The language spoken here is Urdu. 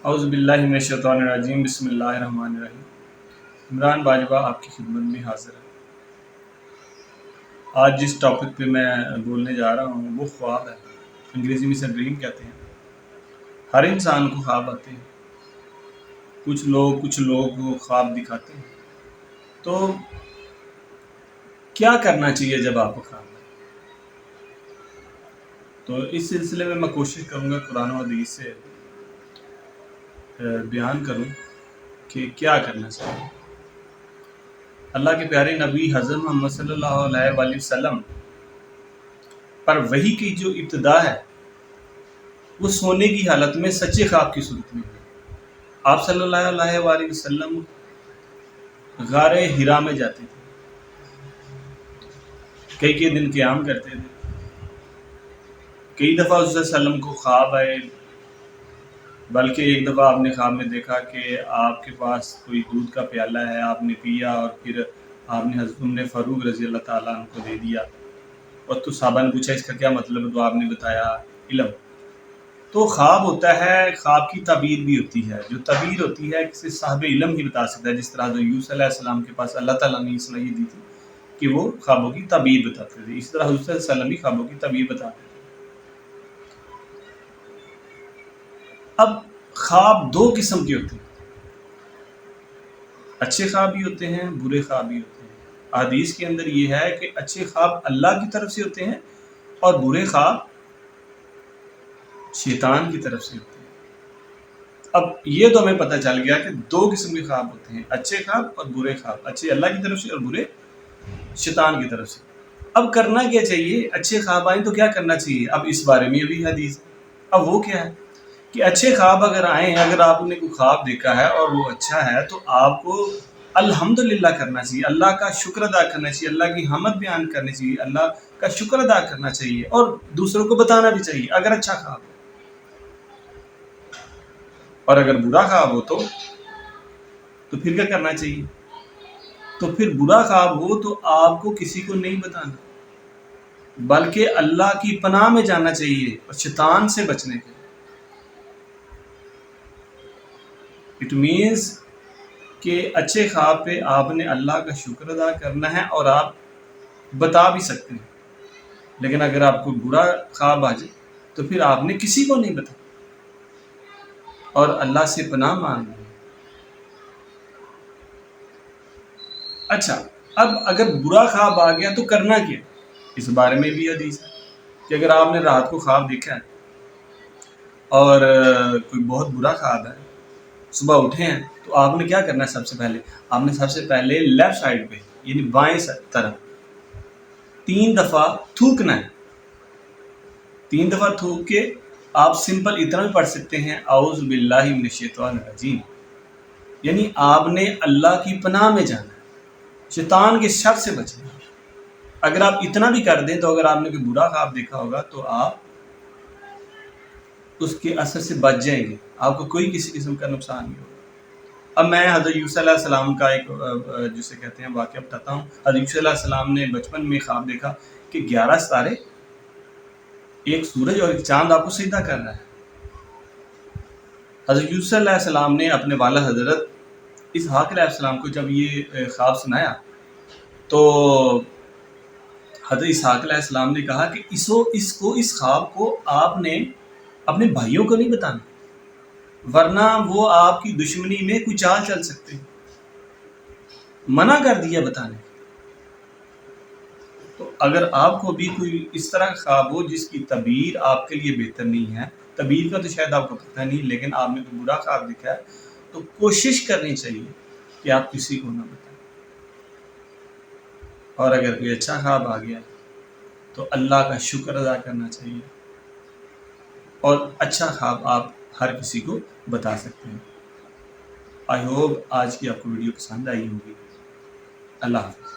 اعوذ باللہ من الشیطان الرجیم بسم اللہ الرحمن الرحیم۔ عمران باجوہ آپ کی خدمت میں حاضر ہے۔ آج جس ٹاپک پہ میں بولنے جا رہا ہوں وہ خواب ہے، انگریزی میں اسے ڈریم کہتے ہیں۔ ہر انسان کو خواب آتے ہیں، کچھ لوگ وہ خواب دکھاتے ہیں۔ تو کیا کرنا چاہیے جب آپ کو خواب آئے؟ تو اس سلسلے میں کوشش کروں گا قرآن و حدیث سے بیان کروں کہ کیا کرنا چاہیے۔ اللہ کے پیارے نبی حضرت محمد صلی اللہ علیہ وآلہ وسلم پر وحی کی جو ابتدا ہے وہ سونے کی حالت میں سچے خواب کی صورت میں ہے۔ آپ صلی اللہ علیہ وآلہ وسلم غار حرا میں جاتے تھے، کئی دن قیام کرتے تھے۔ کئی دفعہ حضرت صلی اللہ علیہ وسلم کو خواب آئے، بلکہ ایک دفعہ آپ نے خواب میں دیکھا کہ آپ کے پاس کوئی دودھ کا پیالہ ہے، آپ نے پیا اور پھر آپ نے حضرت عمر فاروق رضی اللہ تعالیٰ عنہ کو دے دیا، اور تو صحابہ نے پوچھا اس کا کیا مطلب ہے، تو آپ نے بتایا علم۔ تو خواب ہوتا ہے، خواب کی تعبیر بھی ہوتی ہے۔ جو تعبیر ہوتی ہے کسی صاحب علم ہی بتا سکتا ہے، جس طرح حضرت یوسف علیہ السلام کے پاس اللہ تعالیٰ نے صلاحیت دی تھی کہ وہ خوابوں کی تعبیر بتاتے تھے، اس طرح حضرت صلی اللہ علیہ وسلم بھی خوابوں کی تعبیر بتاتے تھے۔ اب خواب دو قسم کے ہوتے ہیں، اچھے خواب بھی ہوتے ہیں، برے خواب بھی ہوتے ہیں۔ حدیث کے اندر یہ ہے کہ اچھے خواب اللہ کی طرف سے ہوتے ہیں اور برے خواب شیطان کی طرف سے ہوتے ہیں۔ اب یہ تو ہمیں پتہ چل گیا کہ دو قسم کے خواب ہوتے ہیں، اچھے خواب اور برے خواب، اچھے اللہ کی طرف سے اور برے شیطان کی طرف سے۔ اب کرنا کیا چاہیے؟ اچھے خواب آئیں تو کیا کرنا چاہیے؟ اب اس بارے میں بھی حدیث ہے۔ اب وہ کیا ہے کہ اچھے خواب اگر آئیں، اگر آپ نے کوئی خواب دیکھا ہے اور وہ اچھا ہے تو آپ کو الحمدللہ کرنا چاہیے، اللہ کا شکر ادا کرنا چاہیے، اللہ کی حمد بیان کرنی چاہیے، اللہ کا شکر ادا کرنا چاہیے اور دوسروں کو بتانا بھی چاہیے اگر اچھا خواب ہو۔ اور اگر برا خواب ہو تو پھر کیا کرنا چاہیے؟ تو پھر برا خواب ہو تو آپ کو کسی کو نہیں بتانا، بلکہ اللہ کی پناہ میں جانا چاہیے اور شیطان سے بچنے کے۔ اٹ مینس کہ اچھے خواب پہ آپ نے اللہ کا شکر ادا کرنا ہے اور آپ بتا بھی سکتے ہیں، لیکن اگر آپ کو برا خواب آ جائے تو پھر آپ نے کسی کو نہیں بتایا اور اللہ سے پناہ مانگنی ہے۔ اچھا، اب اگر برا خواب آ گیا تو کرنا کیا؟ اس بارے میں بھی حدیث ہے کہ اگر آپ نے رات کو خواب دیکھا ہے اور کوئی بہت برا خواب ہے، صبح اٹھے ہیں، تو آپ نے کیا کرنا ہے؟ سب سے پہلے آپ نے لیفٹ سائڈ پہ یعنی بائیں طرف 3 دفعہ تھوکنا ہے۔ 3 دفعہ تھوک کے آپ سمپل اتنا بھی پڑھ سکتے ہیں اعوذ باللہ من الشیطان الرجیم، یعنی آپ نے اللہ کی پناہ میں جانا ہے، شیطان کے شر سے بچنا ہے۔ اگر آپ اتنا بھی کر دیں تو اگر آپ نے کوئی برا خواب دیکھا ہوگا تو آپ اس کے اثر سے بچ جائیں گے، آپ کو کوئی کسی قسم کا نقصان نہیں ہوگا۔ اب میں حضرت یوسف علیہ السلام کا ایک جسے کہتے ہیں واقعہ بتاتا ہوں۔ حضرت یوسف علیہ السلام نے بچپن میں خواب دیکھا کہ 11 ستارے، ایک سورج اور ایک چاند آپ کو سجدہ کر رہا ہے۔ حضرت یوسف علیہ السلام نے اپنے والد حضرت اسحاق علیہ السلام کو جب یہ خواب سنایا تو حضرت اسحاق علیہ السلام نے کہا کہ اس خواب کو آپ نے اپنے بھائیوں کو نہیں بتانا، ورنہ وہ آپ کی دشمنی میں کوئی چال چل سکتے ہیں۔ منع کر دیا بتانے۔ تو اگر آپ کو بھی کوئی اس طرح خواب ہو جس کی تعبیر آپ کے لیے بہتر نہیں ہے، تعبیر کا تو شاید آپ کو پتہ نہیں، لیکن آپ نے کوئی برا خواب دیکھا ہے تو کوشش کرنی چاہیے کہ آپ کسی کو نہ بتائیں۔ اور اگر کوئی اچھا خواب آ گیا تو اللہ کا شکر ادا کرنا چاہیے اور اچھا خواب آپ ہر کسی کو بتا سکتے ہیں۔ آئی ہوپ آج کی آپ کو ویڈیو پسند آئی ہوگی۔ اللہ حافظ۔